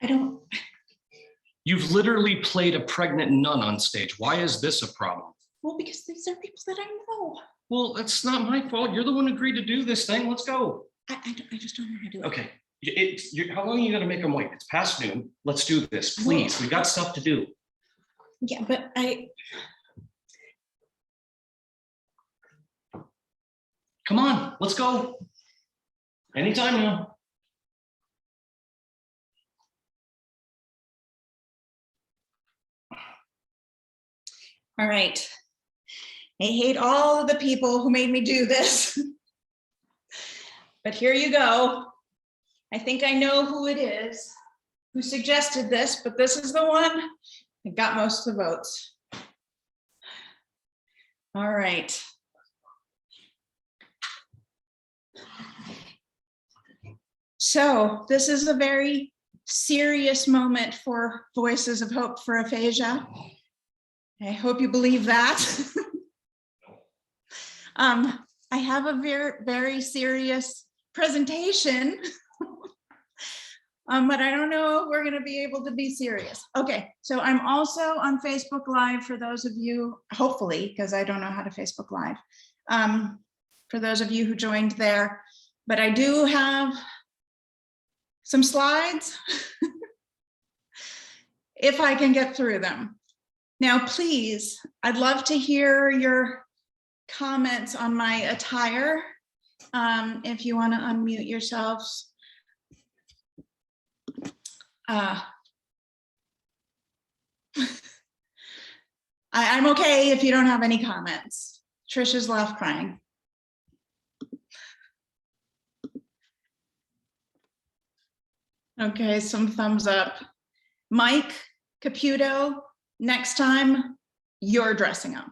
don't. You've literally played a pregnant nun on stage. Why is this a problem? Well, because these are people that I know. Well, that's not my fault. You're the one who agreed to do this thing. Let's go. I just don't know how to do it. Okay. How long are you going to make them wait? It's past noon. Let's do this, please. We got stuff to do. Yeah, but Come on, let's go. Anytime now. All right. I hate all of the people who made me do this. But here you go. I think I know who it is who suggested this, but this is the one that got most of the votes. All right. So this is a very serious moment for Voices of Hope for Aphasia. I hope you believe that. I have a very, very serious presentation, but I don't know if we're going to be able to be serious. Okay, so I'm also on Facebook Live for those of you, hopefully, because I don't know how to Facebook Live, for those of you who joined there, but I do have some slides if I can get through them. Now, please, I'd love to hear your comments on my attire. If you want to unmute yourselves. I'm okay if you don't have any comments. Trisha's left crying. Okay, some thumbs up. Mike Caputo, next time you're dressing up.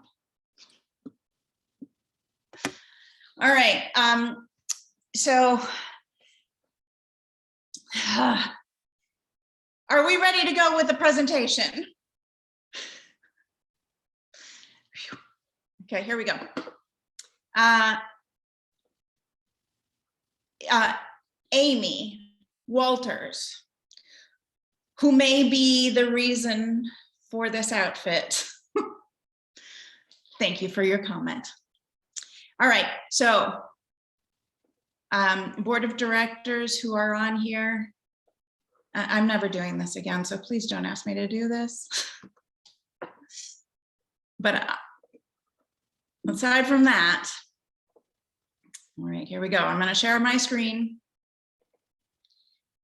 All right, so are we ready to go with the presentation? Okay, here we go. Amy Walters, who may be the reason for this outfit. Thank you for your comment. All right, so board of directors who are on here. I'm never doing this again, so please don't ask me to do this. But aside from that, all right, here we go. I'm going to share my screen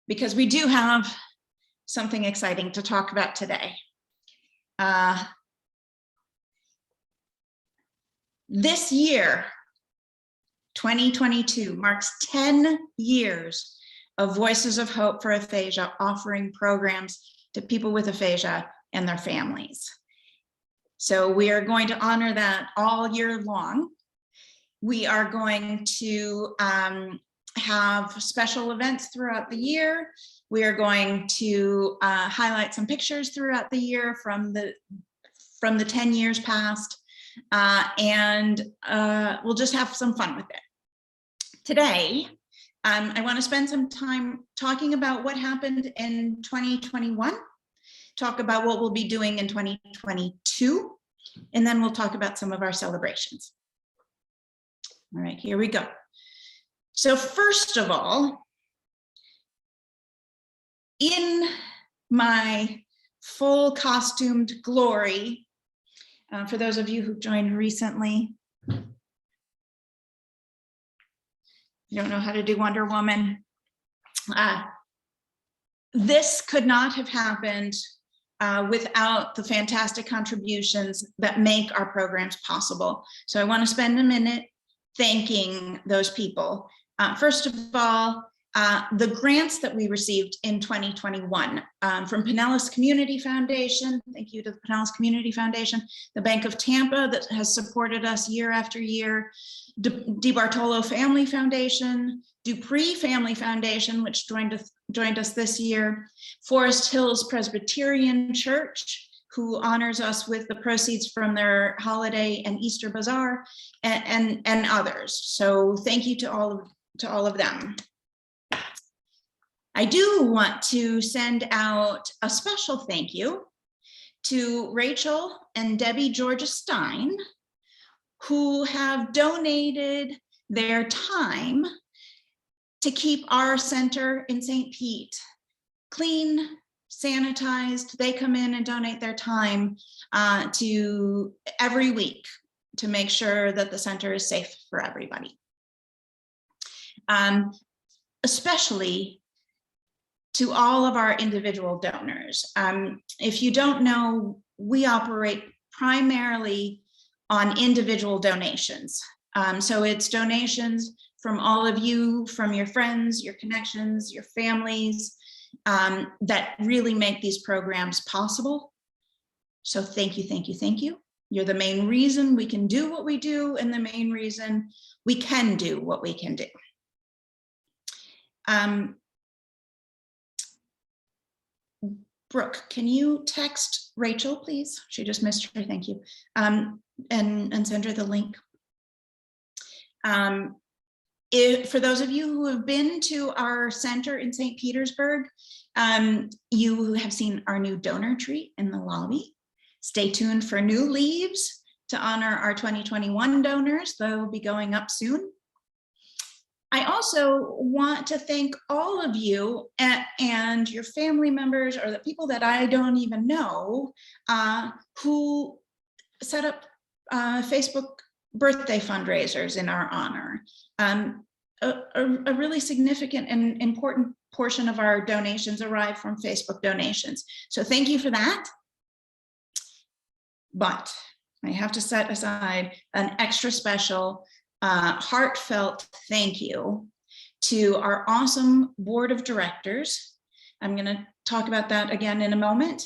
because we do have something exciting to talk about today. This year, 2022, marks 10 years of Voices of Hope for Aphasia offering programs to people with aphasia and their families. So we are going to honor that all year long. We are going to have special events throughout the year. We are going to highlight some pictures throughout the year from the 10 years past, and we'll just have some fun with it. Today, I want to spend some time talking about what happened in 2021, talk about what we'll be doing in 2022, and then we'll talk about some of our celebrations. All right, here we go. So first of all, in my full costumed glory, for those of you who joined recently, you don't know how to do Wonder Woman. This could not have happened without the fantastic contributions that make our programs possible. So I want to spend a minute thanking those people. First of all, the grants that we received in 2021 from Pinellas Community Foundation, thank you to the Pinellas Community Foundation, the Bank of Tampa that has supported us year after year, DeBartolo Family Foundation, Dupree Family Foundation, which joined us this year, Forest Hills Presbyterian Church, who honors us with the proceeds from their holiday and Easter bazaar, and others. So thank you to all of them. I do want to send out a special thank you to Rachel and Debbie Georgia Stein, who have donated their time to keep our center in St. Pete clean, sanitized. They come in and donate their time to every week to make sure that the center is safe for everybody. Especially to all of our individual donors. If you don't know, we operate primarily on individual donations. So it's donations from all of you, from your friends, your connections, your families, that really make these programs possible. So thank you, thank you, thank you. You're the main reason we can do what we do and the main reason we can do what we can do. Brooke, can you text Rachel, please? She just missed her, thank you. And send her the link. For those of you who have been to our center in St. Petersburg, you have seen our new donor tree in the lobby. Stay tuned for new leaves to honor our 2021 donors. They'll be going up soon. I also want to thank all of you and your family members, or the people that I don't even know, who set up Facebook birthday fundraisers in our honor. A really significant and important portion of our donations arrive from Facebook donations. So thank you for that. But I have to set aside an extra special heartfelt thank you to our awesome board of directors. I'm going to talk about that again in a moment.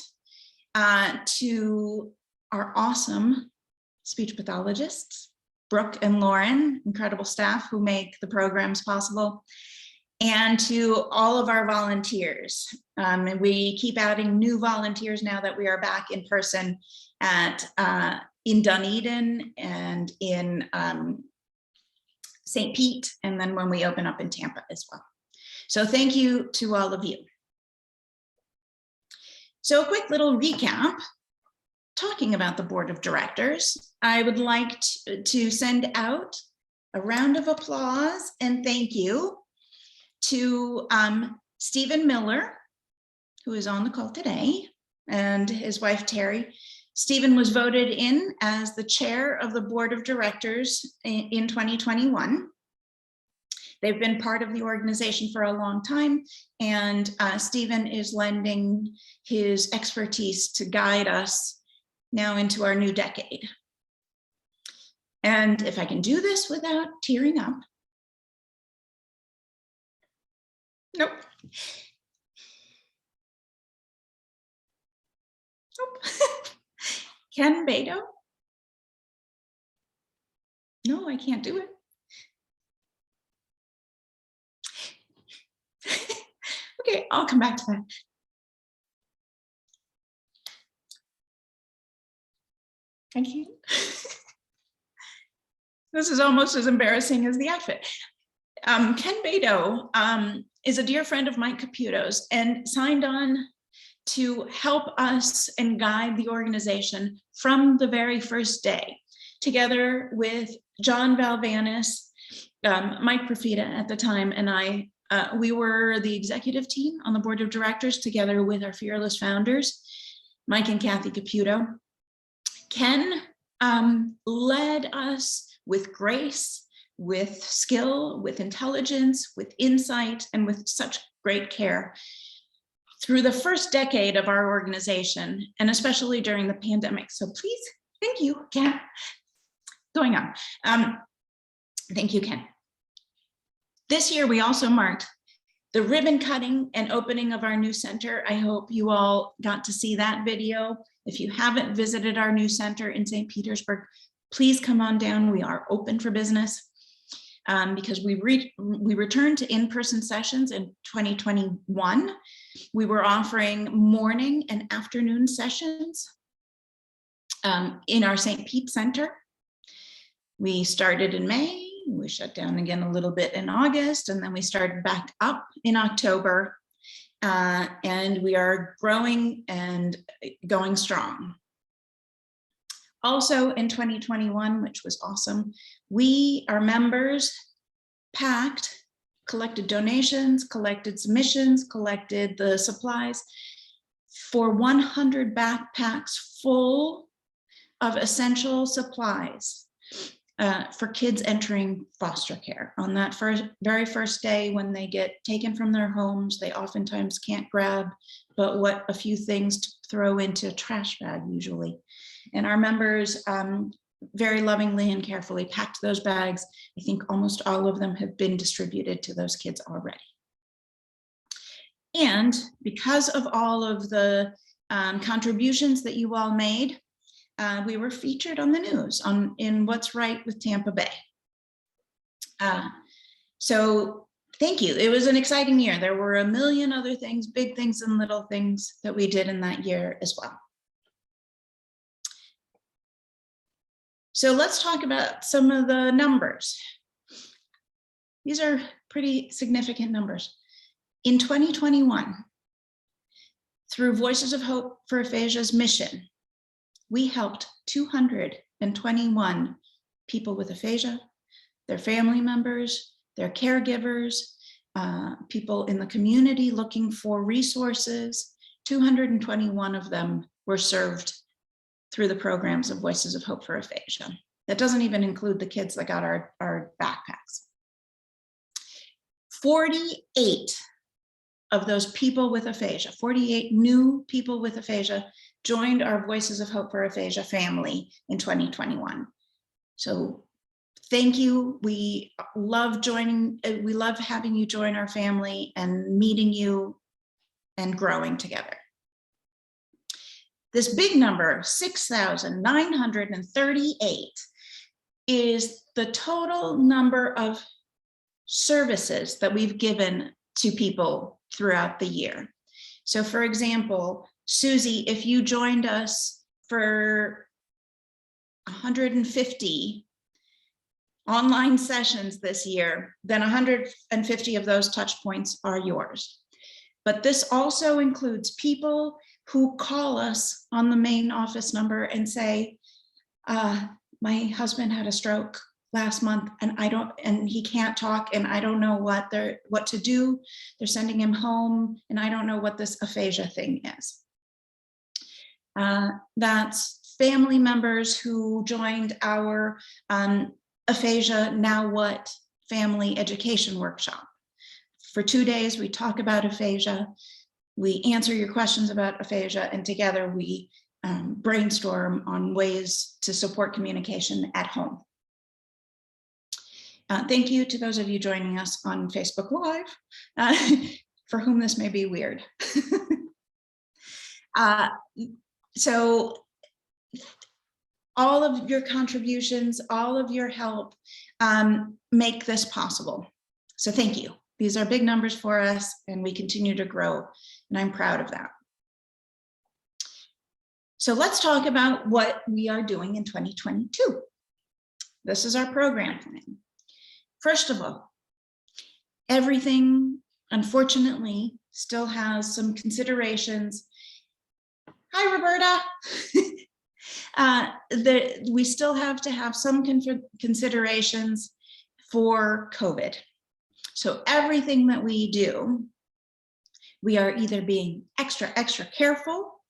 To our awesome speech pathologists, Brooke and Lauren, incredible staff who make the programs possible, and to all of our volunteers. And we keep adding new volunteers now that we are back in person at in Dunedin and in St. Pete, and then when we open up in Tampa as well. So thank you to all of you. So a quick little recap, talking about the board of directors, I would like to send out a round of applause and thank you to Stephen Miller, who is on the call today, and his wife Terry. Stephen was voted in as the chair of the board of directors in 2021. They've been part of the organization for a long time, and Stephen is lending his expertise to guide us now into our new decade. And if I can do this without tearing up. Nope. Nope. Ken Beto? No, I can't do it. Okay, I'll come back to that. I can't. This is almost as embarrassing as the outfit. Ken Beto is a dear friend of Mike Caputo's and signed on to help us and guide the organization from the very first day, together with John Valvanis, Mike Profita at the time, and I. We were the executive team on the board of directors together with our fearless founders, Mike and Kathy Caputo. Ken led us with grace, with skill, with intelligence, with insight, and with such great care through the first decade of our organization, and especially during the pandemic. So please, thank you, Ken. Going on. Thank you, Ken. This year, we also marked the ribbon cutting and opening of our new center. I hope you all got to see that video. If you haven't visited our new center in St. Petersburg, please come on down. We are open for business because we returned to in-person sessions in 2021. We were offering morning and afternoon sessions in our St. Pete Center. We started in May. We shut down again a little bit in August, and then we started back up in October. and we are growing and going strong. Also in 2021, which was awesome, our members packed, collected donations, collected submissions, collected the supplies for 100 backpacks full of essential supplies for kids entering foster care. On that very first day when they get taken from their homes, they oftentimes can't grab but what a few things to throw into a trash bag usually. And our members very lovingly and carefully packed those bags. I think almost all of them have been distributed to those kids already. And because of all of the contributions that you all made, we were featured on the news in What's Right with Tampa Bay. So thank you. It was an exciting year. There were a million other things, big things and little things that we did in that year as well. So let's talk about some of the numbers. These are pretty significant numbers. In 2021, through Voices of Hope for Aphasia's mission, we helped 221 people with aphasia, their family members, their caregivers, people in the community looking for resources. 221 of them were served through the programs of Voices of Hope for Aphasia. That doesn't even include the kids that got our backpacks. 48 of those people with aphasia, 48 new people with aphasia joined our Voices of Hope for Aphasia family in 2021. So thank you. We love having you join our family and meeting you and growing together. This big number, 6,938, is the total number of services that we've given to people throughout the year. So for example, Susie, if you joined us for 150 online sessions this year, then 150 of those touch points are yours. But this also includes people who call us on the main office number and say, my husband had a stroke last month and he can't talk and I don't know what to do. They're sending him home and I don't know what this aphasia thing is. That's family members who joined our Aphasia Now What family education workshop. For 2 days, we talk about aphasia. We answer your questions about aphasia, and together we brainstorm on ways to support communication at home. Thank you to those of you joining us on Facebook Live, for whom this may be weird. So all of your contributions, all of your help make this possible. So thank you. These are big numbers for us and we continue to grow, and I'm proud of that. So let's talk about what we are doing in 2022. This is our program plan. First of all, everything, unfortunately, still has some considerations. Hi, Roberta. We still have to have some considerations for COVID. So everything that we do, we are either being extra careful,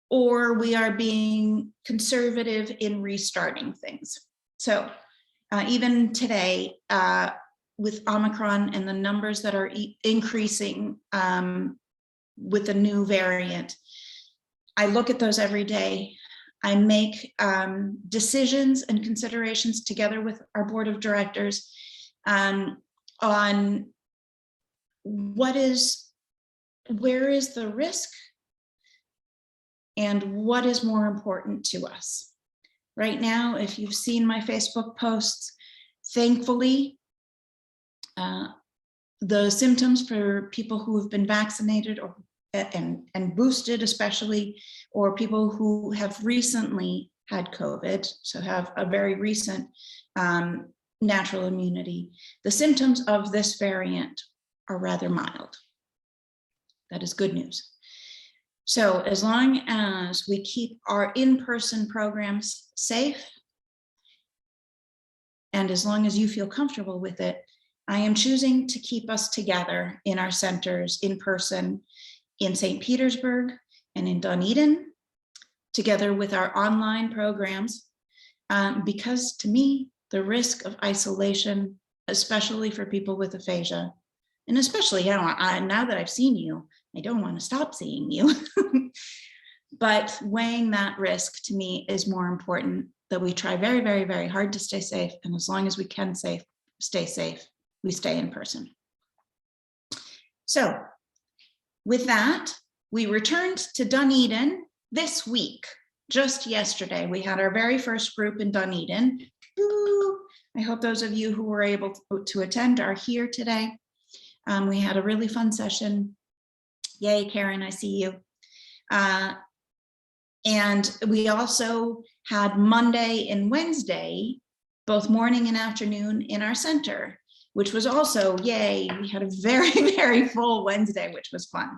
or we are being conservative in restarting things. So even today, with Omicron and the numbers that are increasing with the new variant, I look at those every day. I make decisions and considerations together with our board of directors on where is the risk and what is more important to us. Right now, if you've seen my Facebook posts, thankfully, the symptoms for people who have been vaccinated and boosted especially, or people who have recently had COVID, so have a very recent natural immunity, the symptoms of this variant are rather mild. That is good news. So as long as we keep our in-person programs safe, and as long as you feel comfortable with it, I am choosing to keep us together in our centers in person in St. Petersburg and in Dunedin, together with our online programs, because to me, the risk of isolation, especially for people with aphasia, and especially now that I've seen you, I don't want to stop seeing you. But weighing that risk to me is more important, that we try very, very, very hard to stay safe. And as long as we can stay safe, we stay in person. So with that, we returned to Dunedin this week. Just yesterday, we had our very first group in Dunedin. Ooh, I hope those of you who were able to attend are here today. We had a really fun session. Yay, Karen, I see you. And we also had Monday and Wednesday, both morning and afternoon in our center, which was also, yay, we had a very, very full Wednesday, which was fun.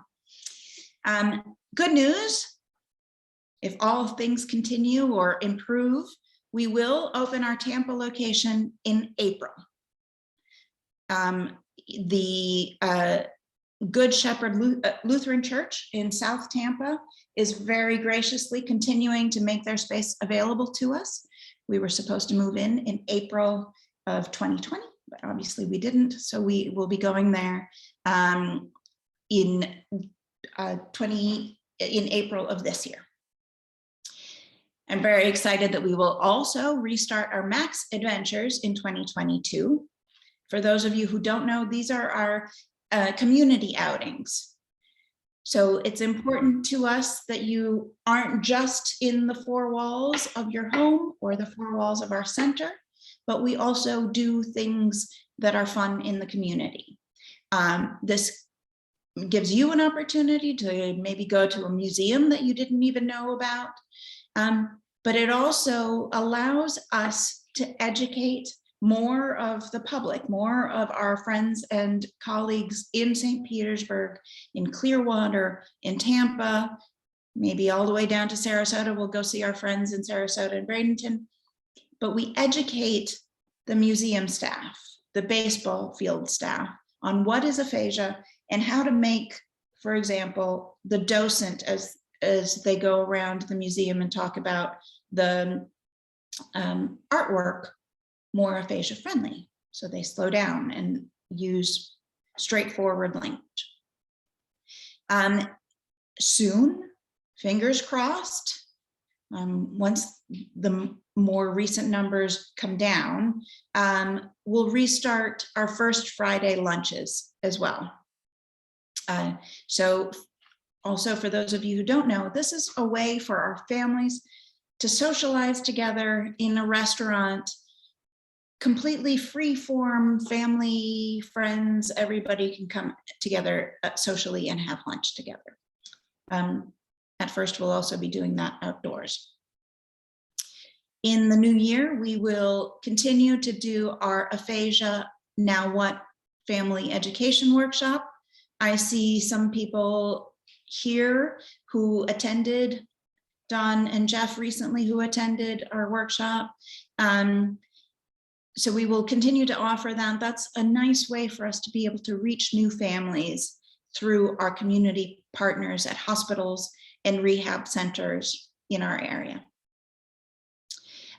Good news, if all things continue or improve, we will open our Tampa location in April. The Good Shepherd Lutheran Church in South Tampa is very graciously continuing to make their space available to us. We were supposed to move in April of 2020, but obviously we didn't. So we will be going there in April of this year. I'm very excited that we will also restart our Max Adventures in 2022. For those of you who don't know, these are our community outings. So it's important to us that you aren't just in the four walls of your home or the four walls of our center, but we also do things that are fun in the community. This gives you an opportunity to maybe go to a museum that you didn't even know about, but it also allows us to educate more of the public, more of our friends and colleagues in St. Petersburg, in Clearwater, in Tampa, maybe all the way down to Sarasota. We'll go see our friends in Sarasota and Bradenton. But we educate the museum staff, the baseball field staff, on what is aphasia and how to make, for example, the docent as they go around the museum and talk about the artwork, more aphasia friendly. So they slow down and use straightforward language. Soon, fingers crossed, once the more recent numbers come down, we'll restart our first Friday lunches as well. So also for those of you who don't know, this is a way for our families to socialize together in a restaurant, completely free form, family, friends, everybody can come together socially and have lunch together. At first, we'll also be doing that outdoors. In the new year, we will continue to do our Aphasia Now What family education workshop. I see some people here who attended, Don and Jeff recently who attended our workshop. So we will continue to offer that. That's a nice way for us to be able to reach new families through our community partners at hospitals and rehab centers in our area.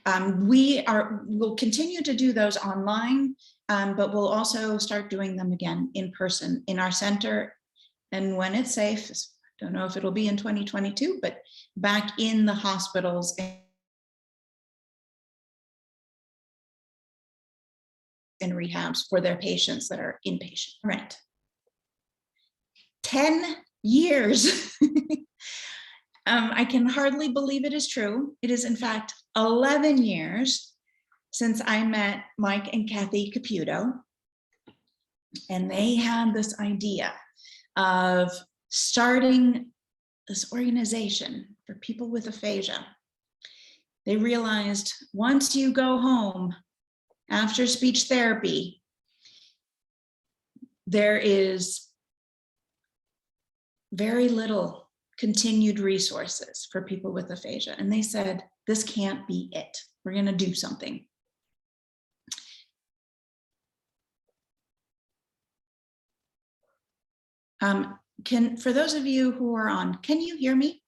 We'll continue to do those online, but we'll also start doing them again in person in our center. And when it's safe, don't know if it'll be in 2022, but back in the hospitals and rehabs for their patients that are inpatient. Right. 10 years. I can hardly believe it is true. It is in fact 11 years since I met Mike and Kathy Caputo, and they had this idea of starting this organization for people with aphasia. They realized once you go home after speech therapy, there is very little continued resources for people with aphasia. And they said, this can't be it. We're going to do something. For those of you who are on, can you hear me?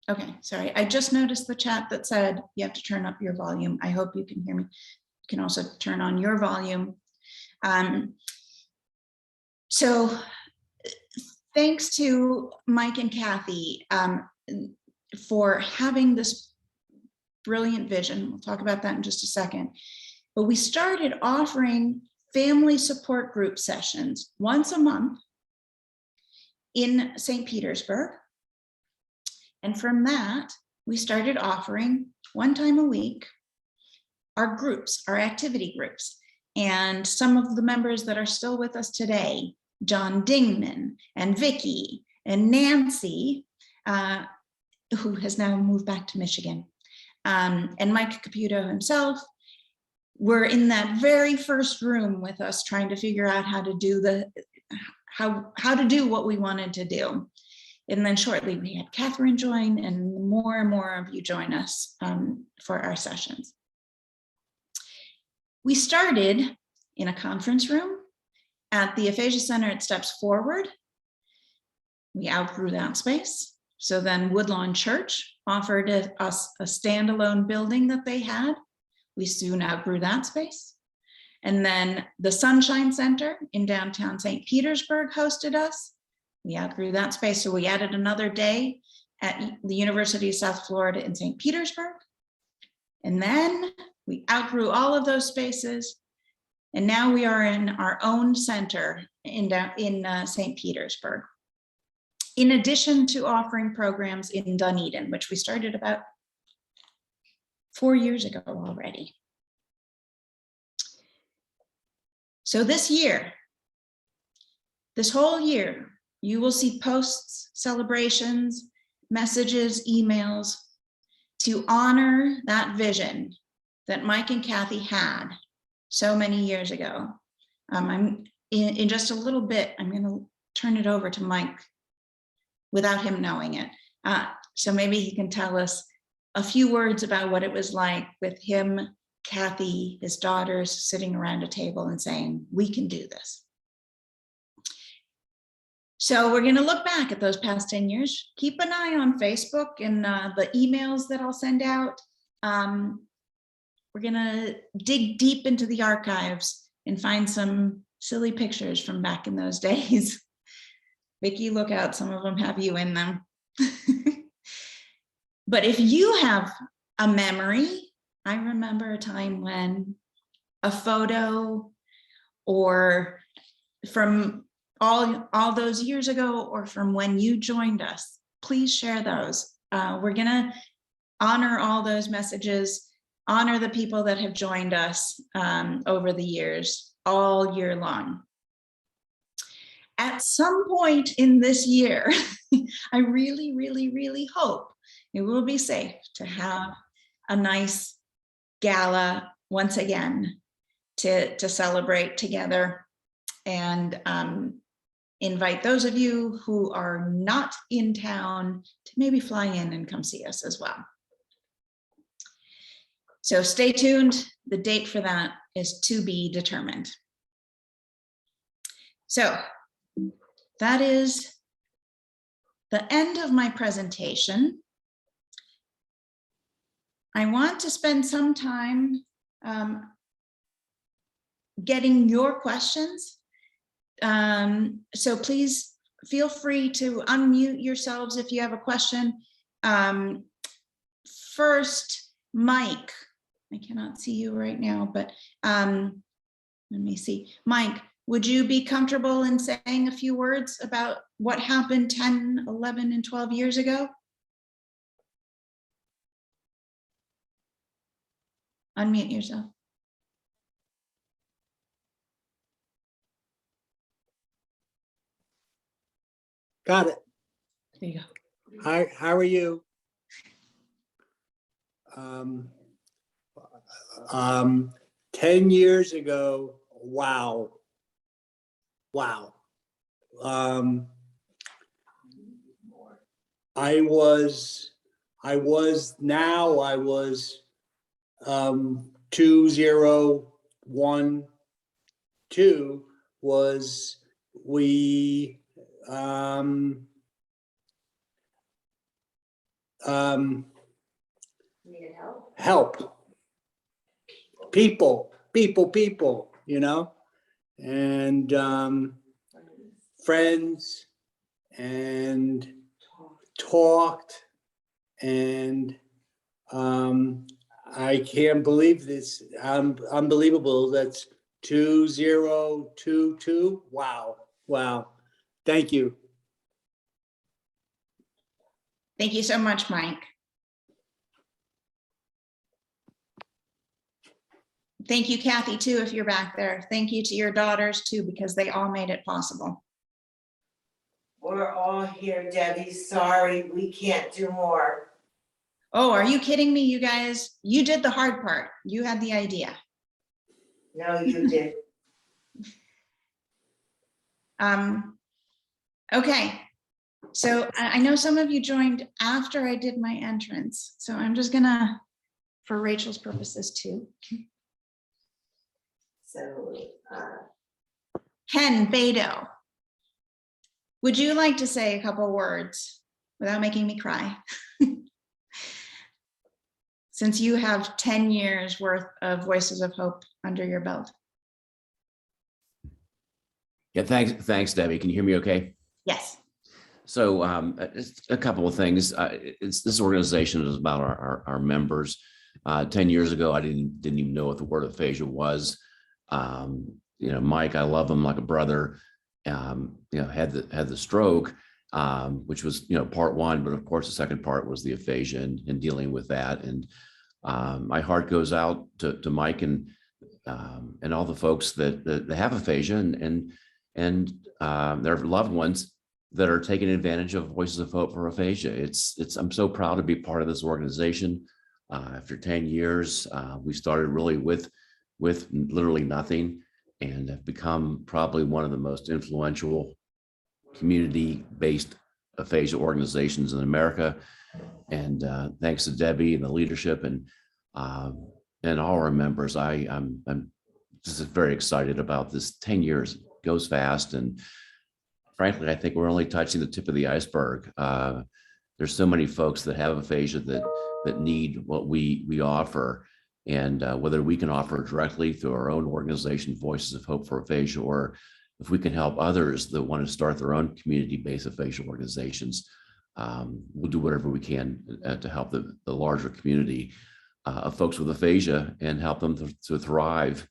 Okay, sorry. I just noticed the chat that said you have to turn up your volume. I hope you can hear me. You can also turn on your volume. So thanks to Mike and Kathy for having this brilliant vision. We'll talk about that in just a second. But we started offering family support group sessions once a month in St. Petersburg. And from that, we started offering one time a week our groups, our activity groups. And some of the members that are still with us today, John Dingman and Vicky and Nancy, who has now moved back to Michigan, and Mike Caputo himself, were in that very first room with us trying to figure out how to do how to do what we wanted to do. And then shortly we had Catherine join, and more of you join us for our sessions. We started in a conference room at the Aphasia Center at Steps Forward. We outgrew that space. So then Woodlawn Church offered us a standalone building that they had. We soon outgrew that space. And then the Sunshine Center in downtown St. Petersburg hosted us. We outgrew that space, so we added another day at the University of South Florida in St. Petersburg. And then we outgrew all of those spaces. And now we are in our own center in St. Petersburg. In addition to offering programs in Dunedin, which we started about 4 years ago already. So this year, this whole year, you will see posts, celebrations, messages, emails to honor that vision that Mike and Kathy had so many years ago. I'm in just a little bit, I'm going to turn it over to Mike without him knowing it. So maybe he can tell us a few words about what it was like with him, Kathy, his daughters sitting around a table and saying, we can do this. So we're going to look back at those past 10 years. Keep an eye on Facebook and the emails that I'll send out. We're going to dig deep into the archives and find some silly pictures from back in those days. Vicky, look out, some of them have you in them. But if you have a memory, I remember a time when a photo or from all those years ago or from when you joined us, please share those. We're gonna honor all those messages, honor the people that have joined us over the years, all year long. At some point in this year, I really hope it will be safe to have a nice gala once again to celebrate together and invite those of you who are not in town to maybe fly in and come see us as well. So stay tuned. The date for that is to be determined. So that is the end of my presentation. I want to spend some time getting your questions. So please feel free to unmute yourselves if you have a question. First, Mike, I cannot see you right now, but let me see. Mike, would you be comfortable in saying a few words about what happened 10, 11, and 12 years ago? Unmute yourself. Got it. There you go. Hi, how are you? 10 years ago, wow. I was 2012 was we Needed help. help people, you know, and friends, and talked, and I can't believe this. Unbelievable. That's 2022. Wow. Thank you. Thank you so much, Mike. Thank you, Kathy, too, if you're back there. Thank you to your daughters, too, because they all made it possible. We're all here, Debbie. Sorry, we can't do more. Oh, are you kidding me, you guys? You did the hard part. You had the idea. No, you did. Okay, so I know some of you joined after I did my entrance, so I'm just gonna, for Rachel's purposes too. So, Ken Beto, would you like to say a couple words without making me cry? Since you have 10 years worth of Voices of Hope under your belt. Yeah, thanks, Debbie. Can you hear me okay? Yes. So just a couple of things. This organization is about our members. 10 years ago, I didn't even know what the word aphasia was. Mike, I love him like a brother. Had the stroke, which was part one, but of course the second part was the aphasia and dealing with that. And my heart goes out to Mike and all the folks that have aphasia and their loved ones that are taking advantage of Voices of Hope for Aphasia. I'm so proud to be part of this organization. After 10 years, we started really with literally nothing and have become probably one of the most influential community-based aphasia organizations in America. And thanks to Debbie and the leadership and all our members, I'm just very excited about this. 10 years goes fast, and frankly, I think we're only touching the tip of the iceberg. There's so many folks that have aphasia that need what we offer, and whether we can offer directly through our own organization, Voices of Hope for Aphasia, or if we can help others that want to start their own community-based aphasia organizations, we'll do whatever we can to help the larger community of folks with aphasia and help them to thrive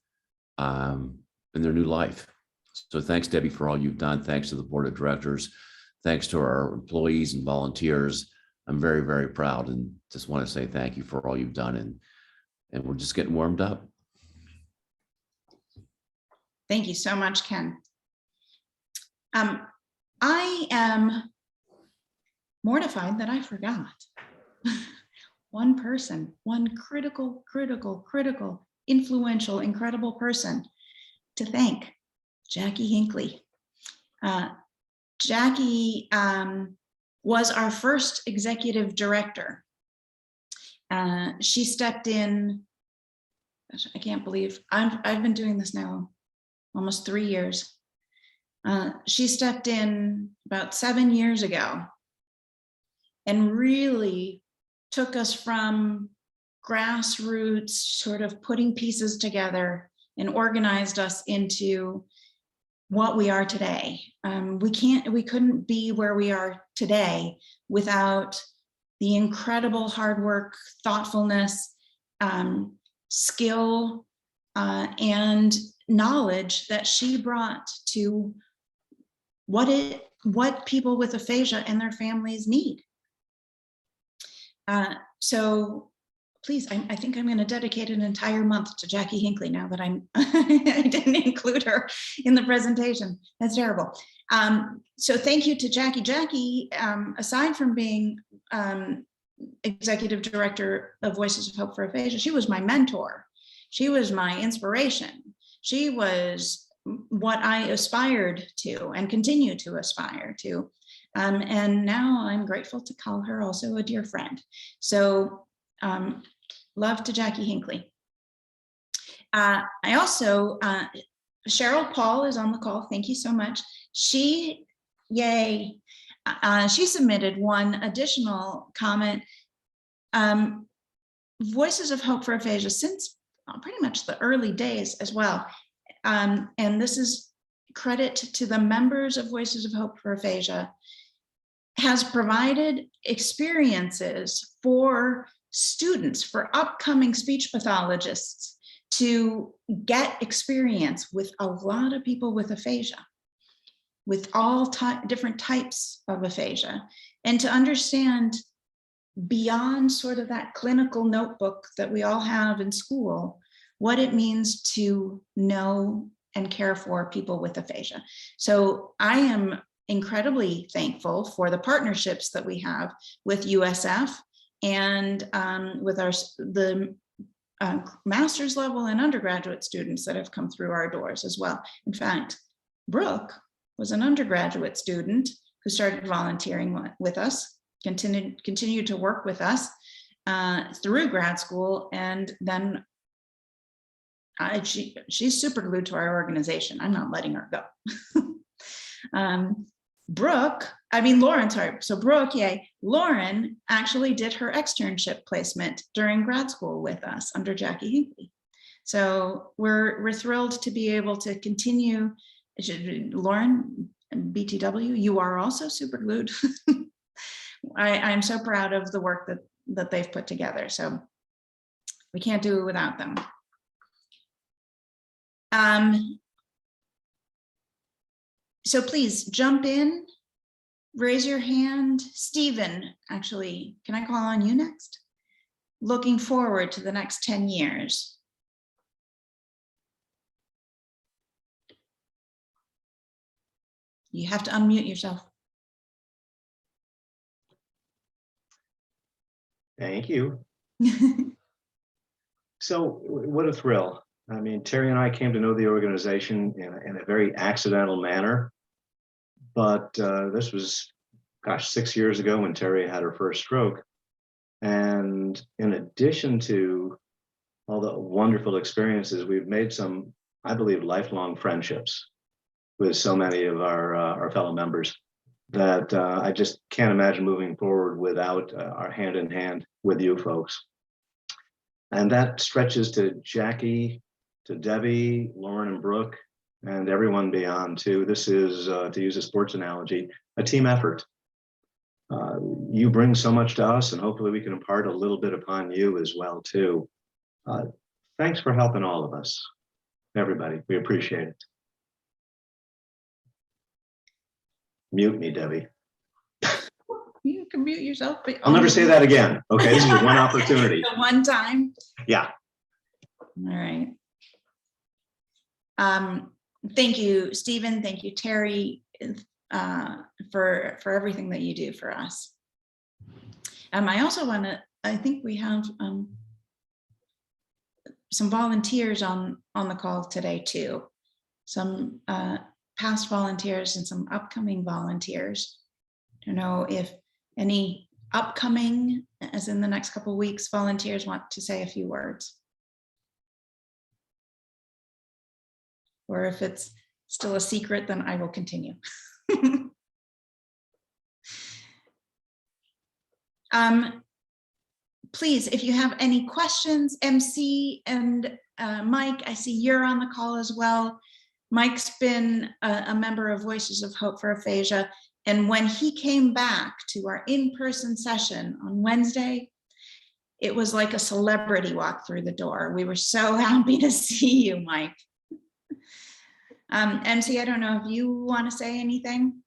in their new life. So thanks, Debbie, for all you've done. Thanks to the board of directors. Thanks to our employees and volunteers. I'm very, very proud and just want to say thank you for all you've done. And we're just getting warmed up. Thank you so much, Ken. I am mortified that I forgot one person, one critical, influential, incredible person to thank. Jackie Hinckley. Jackie was our first executive director. She stepped in, I can't believe, I've been doing this now almost 3 years. She stepped in about 7 years ago and really took us from grassroots, sort of putting pieces together, and organized us into what we are today. We couldn't be where we are today without the incredible hard work, thoughtfulness, skill, and knowledge that she brought to what people with aphasia and their families need. So please, I think I'm going to dedicate an entire month to Jackie Hinckley now that I didn't include her in the presentation. That's terrible. So thank you to Jackie. Jackie, aside from being executive director of Voices of Hope for Aphasia, she was my mentor. She was my inspiration. She was what I aspired to and continue to aspire to. And now I'm grateful to call her also a dear friend. So love to Jackie Hinckley. I also, Cheryl Paul is on the call. Thank you so much. She submitted one additional comment. Voices of Hope for Aphasia since pretty much the early days as well. And this is credit to the members of Voices of Hope for Aphasia, has provided experiences for students, for upcoming speech pathologists to get experience with a lot of people with aphasia, with all different types of aphasia, and to understand beyond sort of that clinical notebook that we all have in school, what it means to know and care for people with aphasia. So I am incredibly thankful for the partnerships that we have with USF and with the master's level and undergraduate students that have come through our doors as well. In fact, Brooke was an undergraduate student who started volunteering with us, continued to work with us through grad school, and then she's super glued to our organization. I'm not letting her go. Lauren, sorry. So Brooke, Lauren actually did her externship placement during grad school with us under Jackie Hinckley. So we're thrilled to be able to continue. Lauren, BTW, you are also super glued. I'm so proud of the work that they've put together. So we can't do it without them. So please jump in, raise your hand. Stephen, actually, can I call on you next? Looking forward to the next 10 years. You have to unmute yourself. Thank you. So what a thrill. I mean, Terry and I came to know the organization in a very accidental manner. But this was, 6 years ago when Terry had her first stroke. And in addition to all the wonderful experiences, we've made some, I believe, lifelong friendships with so many of our fellow members that I just can't imagine moving forward without our hand in hand with you folks. And that stretches to Jackie, to Debbie, Lauren and Brooke, and everyone beyond too. This is, to use a sports analogy, a team effort. You bring so much to us, and hopefully we can impart a little bit upon you as well too. Thanks for helping all of us, everybody. We appreciate it. Mute me, Debbie. You can mute yourself. But I'll never say that again. Okay, this is your one opportunity. One time. Yeah. All right. Thank you, Stephen. Thank you, Terry, for everything that you do for us. I also want to, I think we have some volunteers on the call today too. Some past volunteers and some upcoming volunteers. I don't know if any upcoming, as in the next couple of weeks, volunteers want to say a few words. Or if it's still a secret, then I will continue. Please, if you have any questions, MC and Mike, I see you're on the call as well. Mike's been a member of Voices of Hope for Aphasia. And when he came back to our in-person session on Wednesday, it was like a celebrity walk through the door. We were so happy to see you, Mike. MC, I don't know if you want to say anything.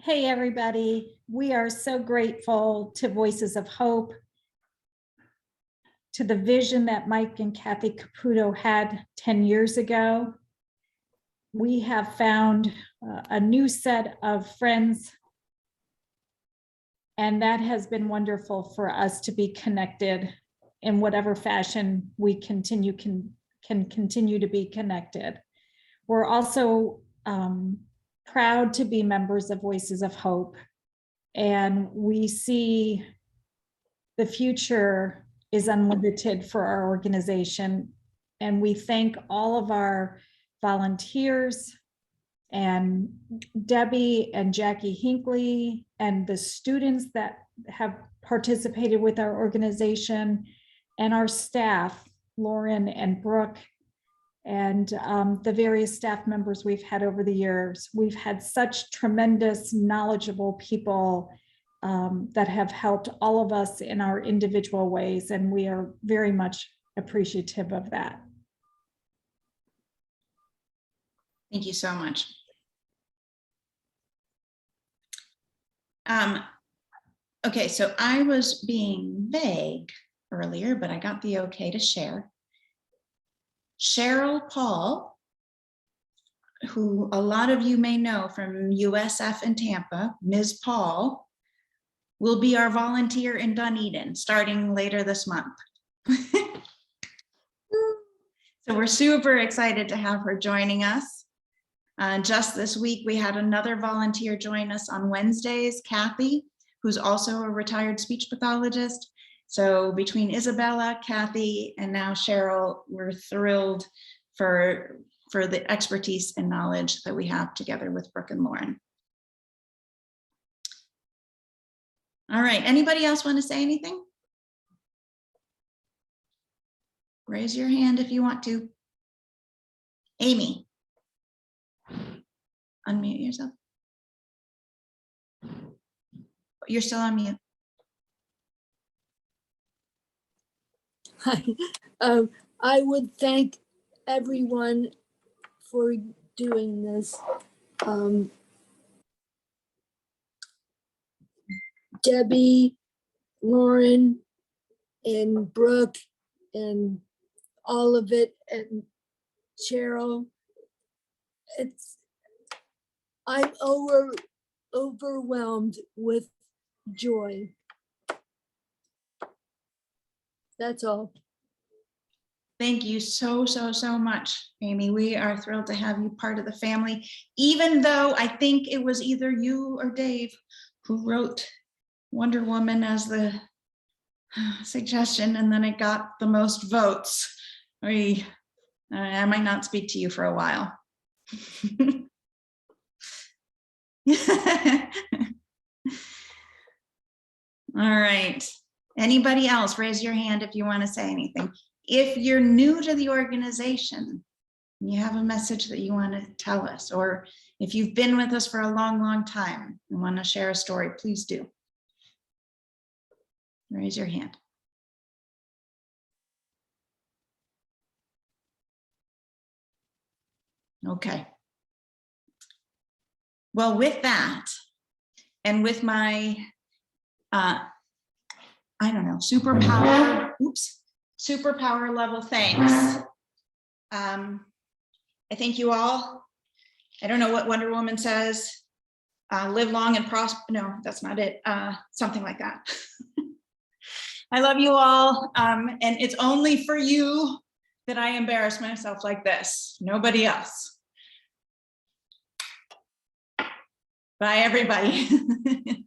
Hey, everybody. We are so grateful to Voices of Hope, to the vision that Mike and Kathy Caputo had 10 years ago. We have found a new set of friends And that has been wonderful for us to be connected in whatever fashion we can continue to be connected. We're also proud to be members of Voices of Hope, and we see the future is unlimited for our organization. And we thank all of our volunteers and Debbie and Jackie Hinckley and the students that have participated with our organization, and our staff, Lauren and Brooke, and the various staff members we've had over the years. We've had such tremendous, knowledgeable people that have helped all of us in our individual ways, and we are very much appreciative of that. Thank you so much. Okay, so I was being vague earlier, but I got the okay to share. Cheryl Paul, who a lot of you may know from USF in Tampa, Ms. Paul, will be our volunteer in Dunedin starting later this month. So we're super excited to have her joining us. Just this week, we had another volunteer join us on Wednesdays, Kathy, who's also a retired speech pathologist. So between Isabella, Kathy, and now Cheryl, we're thrilled for the expertise and knowledge that we have together with Brooke and Lauren. All right, anybody else want to say anything? Raise your hand if you want to. Amy. Unmute yourself. You're still on mute. Hi. I would thank everyone for doing this. Debbie, Lauren, and Brooke, and all of it, and Cheryl. I'm overwhelmed with joy. That's all. Thank you so much, Amy. We are thrilled to have you part of the family, even though I think it was either you or Dave who wrote Wonder Woman as the suggestion, and then it got the most votes. I might not speak to you for a while. All right. Anybody else, raise your hand if you want to say anything. If you're new to the organization, you have a message that you want to tell us, or if you've been with us for a long time and want to share a story, please do. Raise your hand. Okay. Well, with that, and with my, I don't know, superpower level thanks. I thank you all. I don't know what Wonder Woman says. Live long and prosper. No, that's not it. Something like that. I love you all. And it's only for you that I embarrass myself like this. Nobody else. Bye, everybody.